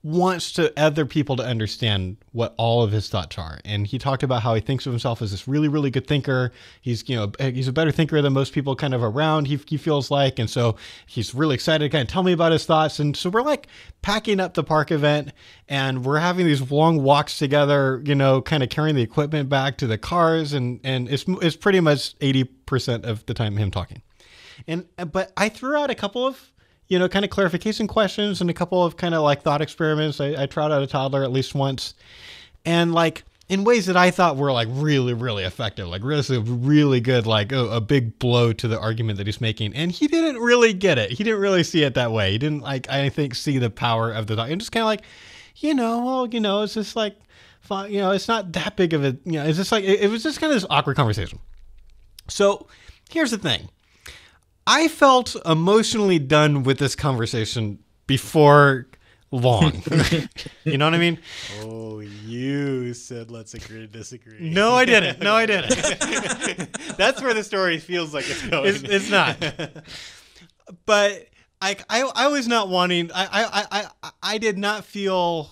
wants other people to understand what all of his thoughts are. And he talked about how he thinks of himself as this really, really good thinker. He's a better thinker than most people kind of around, he feels like. And so he's really excited to kind of tell me about his thoughts. And so we're packing up the park event and we're having these long walks together, kind of carrying the equipment back to the cars. And it's pretty much 80% of the time him talking. But I threw out a couple of kind of clarification questions and a couple of kind of thought experiments. I tried out a toddler at least once. And in ways that I thought were really, really effective, really good, a big blow to the argument that he's making. And he didn't really get it. He didn't really see it that way. He didn't I think see the power of the thought. And just kind of it's just like, fine, it's not that big of a, it's just like, it was just kind of this awkward conversation. So here's the thing. I felt emotionally done with this conversation before long. You know what I mean? Oh, you said let's agree to disagree. No, I didn't. That's where the story feels like it's going. It's not. But I was not wanting. I did not feel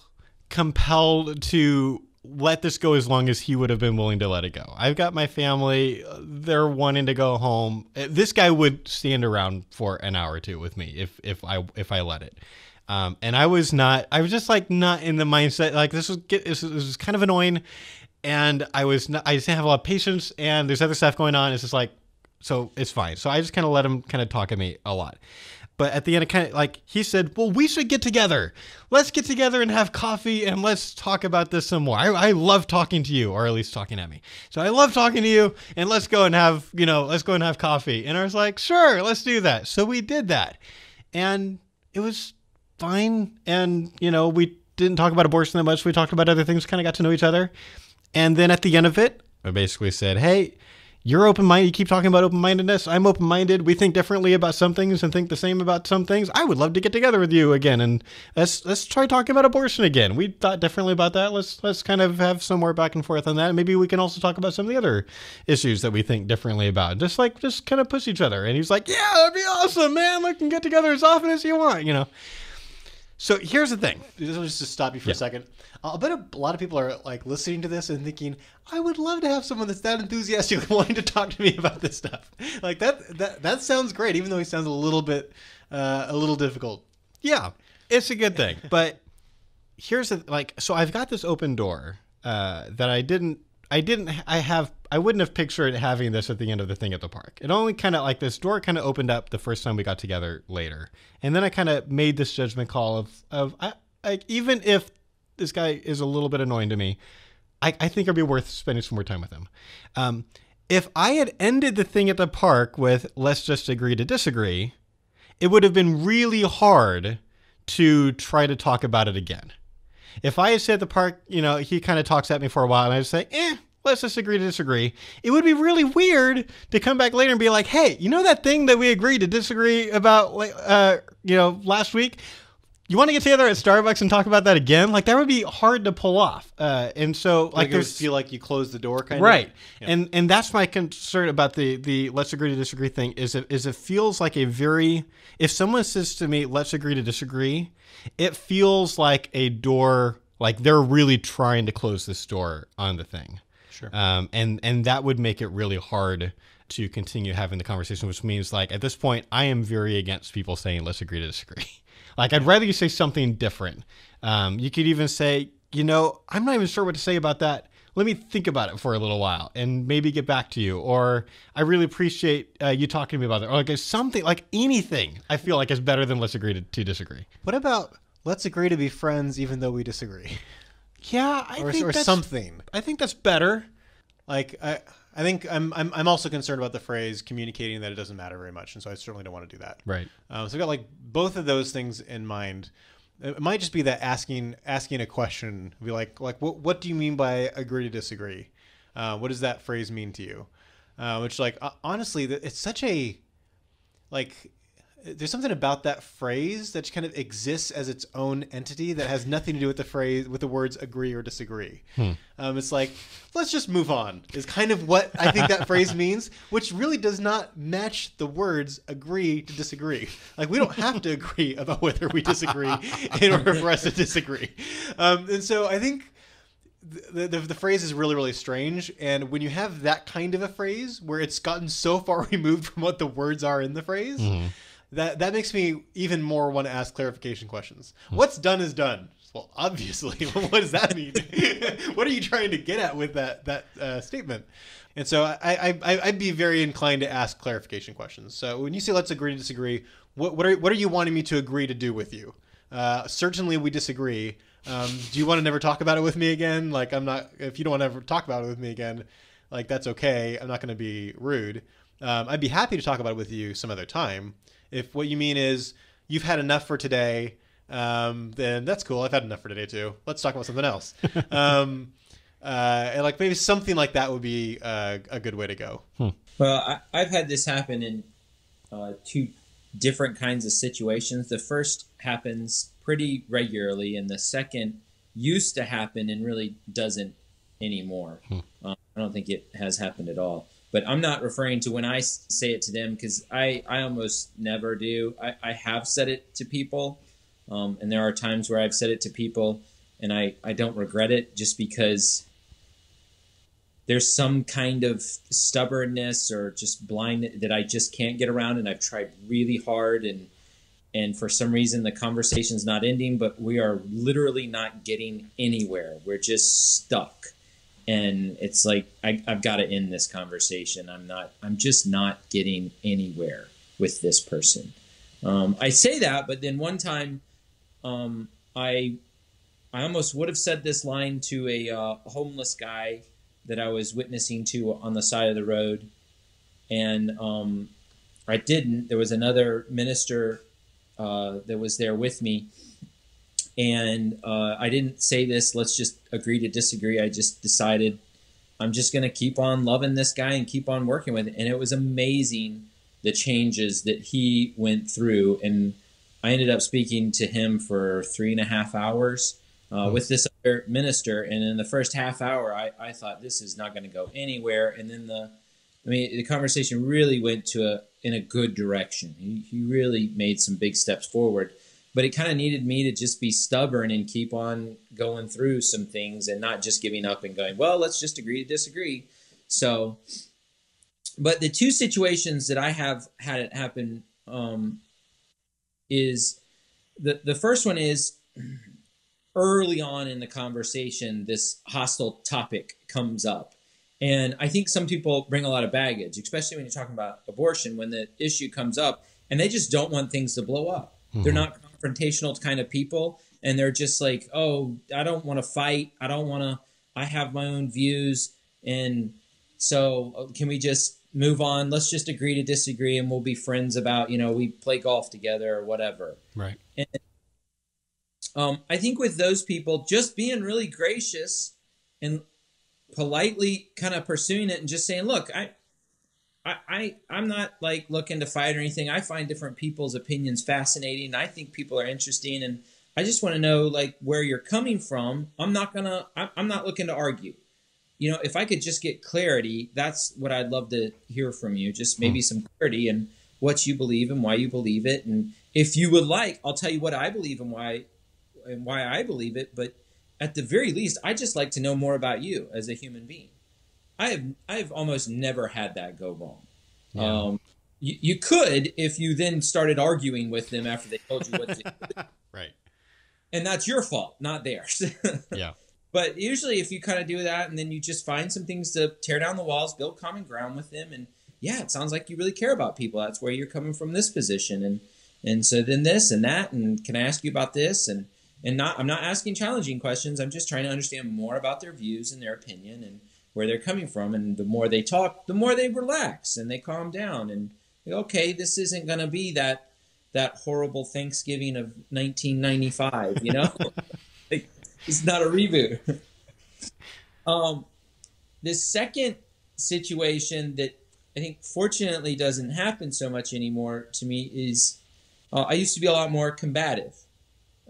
compelled to let this go as long as he would have been willing to let it go. I've got my family. They're wanting to go home. This guy would stand around for an hour or two with me if I let it. And I was just like not in the mindset, like this was kind of annoying. And I just didn't have a lot of patience, and there's other stuff going on. It's just like, so it's fine. So I just kind of let him kind of talk at me a lot. But at the end, it kind of like he said, well, we should get together. Let's get together and have coffee and let's talk about this some more. I love talking to you, or at least talking at me. So I love talking to you, and let's go and have coffee. And I was like, sure, let's do that. So we did that. And it was fine. And, we didn't talk about abortion that much. We talked about other things, kind of got to know each other. And then at the end of it, I basically said, hey, you're open-minded. You keep talking about open-mindedness. I'm open-minded. We think differently about some things and think the same about some things. I would love to get together with you again, and let's try talking about abortion again. We thought differently about that. Let's kind of have some more back and forth on that. Maybe we can also talk about some of the other issues that we think differently about. Just kind of push each other. And he's like, yeah, that'd be awesome, man. We can get together as often as you want, So here's the thing. Just to stop you for a second. I'll bet a lot of people are like listening to this and thinking, I would love to have someone that's that enthusiastic wanting to talk to me about this stuff. Like that sounds great, even though he sounds a little difficult. Yeah, it's a good thing. But here's so I've got this open door that I wouldn't have pictured having this at the end of the thing at the park. It only kind of like this door kind of opened up the first time we got together later. And then I kind of made this judgment call of even if this guy is a little bit annoying to me, I think it'd be worth spending some more time with him. If I had ended the thing at the park with let's just agree to disagree, it would have been really hard to try to talk about it again. If I had said at the park, he kind of talks at me for a while and I just say, let's just agree to disagree. It would be really weird to come back later and be like, hey, that thing that we agreed to disagree about, last week? You want to get together at Starbucks and talk about that again? Like that would be hard to pull off. And so like it would feel like you closed the door kind of. Right. Yeah. And that's my concern about the let's agree to disagree thing is it feels like if someone says to me, let's agree to disagree, it feels like a door, like they're really trying to close this door on the thing. Sure. And that would make it really hard to continue having the conversation, which means like at this point, I am very against people saying, let's agree to disagree. Like, I'd rather you say something different. You could even say, I'm not even sure what to say about that. Let me think about it for a little while and maybe get back to you. Or I really appreciate you talking to me about that. Or like something, like anything I feel like is better than let's agree to disagree. What about let's agree to be friends even though we disagree? Yeah, I think that's something. I think that's better. Like, I think I'm also concerned about the phrase communicating that it doesn't matter very much, and so I certainly don't want to do that. Right. So I've got like both of those things in mind. It might just be that asking a question, be like what do you mean by agree to disagree? What does that phrase mean to you? Which honestly, it's such a there's something about that phrase that kind of exists as its own entity that has nothing to do with the words agree or disagree. It's like, let's just move on is kind of what I think that phrase means, which really does not match the words agree to disagree. Like, we don't have to agree about whether we disagree in order for us to disagree. And so I think the phrase is really, really strange. And when you have that kind of a phrase where it's gotten so far removed from what the words are in the phrase, that makes me even more want to ask clarification questions. What's done is done. Well, obviously, what does that mean? What are you trying to get at with that statement? And so I'd be very inclined to ask clarification questions. So when you say let's agree to disagree, what are you wanting me to agree to do with you? Certainly we disagree. Do you want to never talk about it with me again? Like, if you don't want to ever talk about it with me again, like, that's okay. I'm not going to be rude. I'd be happy to talk about it with you some other time. If what you mean is you've had enough for today, then that's cool. I've had enough for today too. Let's talk about something else. And like maybe something like that would be a good way to go. Well, I've had this happen in two different kinds of situations. The first happens pretty regularly, and the second used to happen and really doesn't anymore. I don't think it has happened at all. But I'm not referring to when I say it to them, because I almost never do. I have said it to people, and there are times where I've said it to people, and I don't regret it, just because there's some kind of stubbornness or just blind that I just can't get around, and I've tried really hard, and for some reason the conversation's not ending, but we are literally not getting anywhere. We're just stuck. And it's like, I've got to end this conversation. I'm just not getting anywhere with this person. I say that, but then one time, I almost would have said this line to a homeless guy that I was witnessing to on the side of the road. And I didn't. There was another minister that was there with me. And I didn't say this, let's just agree to disagree. I just decided I'm just going to keep on loving this guy and keep on working with it. And it was amazing the changes that he went through. And I ended up speaking to him for 3.5 hours with this other minister. And in the first half hour, I thought, this is not going to go anywhere. And then the conversation really went in a good direction. He really made some big steps forward. But it kind of needed me to just be stubborn and keep on going through some things and not just giving up and going, well, let's just agree to disagree. So, but the two situations that I have had it happen is the first one is early on in the conversation, this hostile topic comes up. And I think some people bring a lot of baggage, especially when you're talking about abortion, when the issue comes up and they just don't want things to blow up. Mm-hmm. They're not confrontational kind of people, and they're just like, oh, I don't want to fight. I have my own views. And so can we just move on? Let's just agree to disagree, and we'll be friends about, we play golf together or whatever. Right. And I think with those people, just being really gracious and politely kind of pursuing it and just saying, look, I'm not like looking to fight or anything. I find different people's opinions fascinating. I think people are interesting, and I just want to know like where you're coming from. I'm not looking to argue. If I could just get clarity, that's what I'd love to hear from you. Just maybe some clarity in what you believe and why you believe it. And if you would like, I'll tell you what I believe and why I believe it. But at the very least, I just like to know more about you as a human being. I've almost never had that go wrong. Yeah. You could if you then started arguing with them after they told you what to do. Right. And that's your fault, not theirs. Yeah. But usually if you kind of do that and then you just find some things to tear down the walls, build common ground with them. And yeah, it sounds like you really care about people. That's where you're coming from, this position. And so then this and that, and can I ask you about this? And I'm not asking challenging questions. I'm just trying to understand more about their views and their opinion and where they're coming from. And the more they talk, the more they relax and they calm down and okay, this isn't going to be that horrible Thanksgiving of 1995, like, it's not a reboot. The second situation that I think fortunately doesn't happen so much anymore to me is I used to be a lot more combative.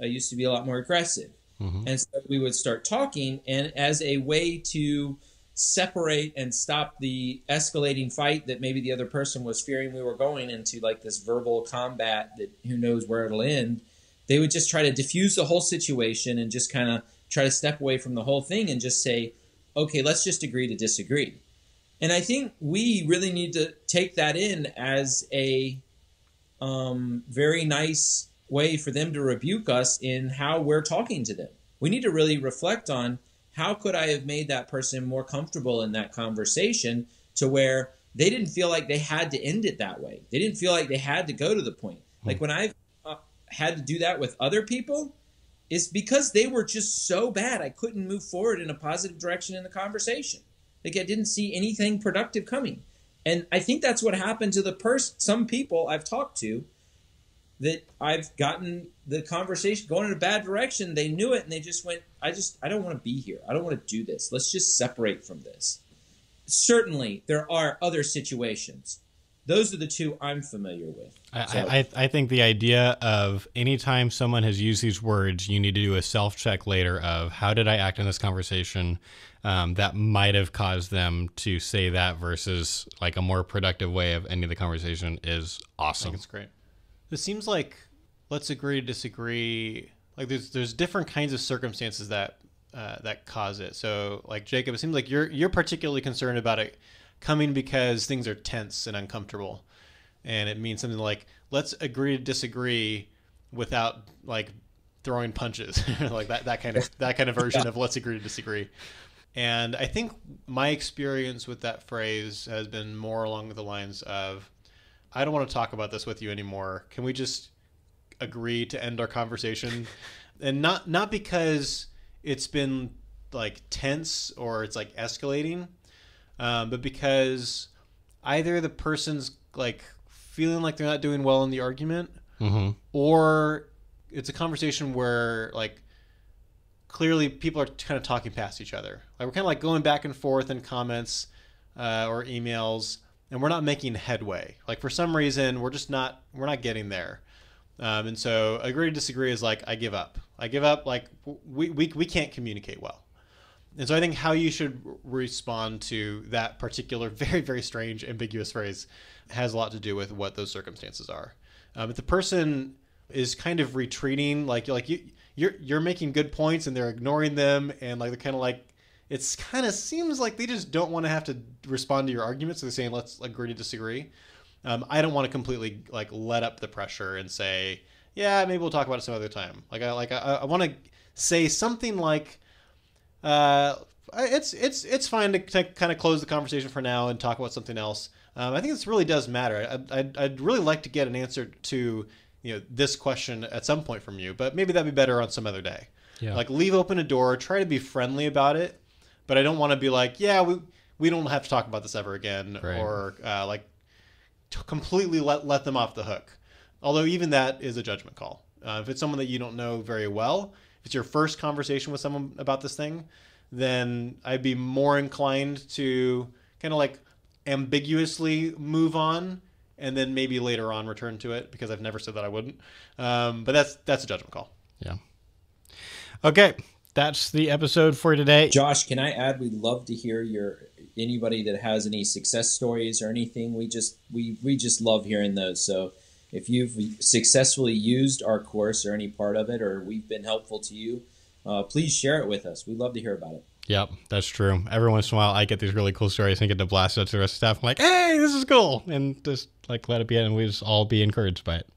I used to be a lot more aggressive. Mm-hmm. And so we would start talking, and as a way to separate and stop the escalating fight that maybe the other person was fearing we were going into, like this verbal combat that who knows where it'll end, they would just try to diffuse the whole situation and just kind of try to step away from the whole thing and just say, okay, let's just agree to disagree. And I think we really need to take that in as a very nice way for them to rebuke us in how we're talking to them. We need to really reflect on, how could I have made that person more comfortable in that conversation to where they didn't feel like they had to end it that way. They didn't feel like they had to go to the point. Like when I've had to do that with other people, it's because they were just so bad. I couldn't move forward in a positive direction in the conversation. Like I didn't see anything productive coming. And I think that's what happened to some people I've talked to. that I've gotten the conversation going in a bad direction. They knew it, and they just went, I don't want to be here. I don't want to do this. Let's just separate from this. Certainly, there are other situations. Those are the two I'm familiar with. I think the idea of anytime someone has used these words, you need to do a self-check later of how did I act in this conversation that might have caused them to say that versus like a more productive way of ending the conversation is awesome. I think it's great. It seems like let's agree to disagree. Like there's different kinds of circumstances that cause it. So like Jacob, it seems like you're particularly concerned about it coming because things are tense and uncomfortable, and it means something like let's agree to disagree without like throwing punches, like that kind of version of let's agree to disagree. And I think my experience with that phrase has been more along the lines of, I don't want to talk about this with you anymore. Can we just agree to end our conversation? And not because it's been like tense or it's like escalating, but because either the person's like feeling like they're not doing well in the argument, or it's a conversation where like clearly people are kind of talking past each other. Like we're kind of like going back and forth in comments or emails, and we're not making headway. Like for some reason, we're not getting there. And so agree to disagree is like, I give up. Like we can't communicate well. And so I think how you should respond to that particular very, very strange, ambiguous phrase has a lot to do with what those circumstances are. If the person is kind of retreating, like you're making good points and they're ignoring them, and like they're kind of like, it's kind of seems like they just don't want to have to respond to your argument, so they're saying let's agree to disagree. I don't want to completely like let up the pressure and say, yeah, maybe we'll talk about it some other time. I want to say something like, it's fine to kind of close the conversation for now and talk about something else. I think this really does matter. I'd really like to get an answer to this question at some point from you, but maybe that'd be better on some other day. Yeah. Like leave open a door, try to be friendly about it, but I don't want to be like, yeah, we don't have to talk about this ever again, right. Or like completely let them off the hook. Although even that is a judgment call. If it's someone that you don't know very well, if it's your first conversation with someone about this thing, then I'd be more inclined to kind of like ambiguously move on and then maybe later on return to it, because I've never said that I wouldn't. But that's a judgment call. Yeah. Okay. That's the episode for today. Josh, can I add, we'd love to hear anybody that has any success stories or anything. We just love hearing those. So if you've successfully used our course or any part of it, or we've been helpful to you, please share it with us. We'd love to hear about it. Yep, that's true. Every once in a while, I get these really cool stories and get to blast out to the rest of the staff. I'm like, hey, this is cool. And just like let it be, and we just all be encouraged by it.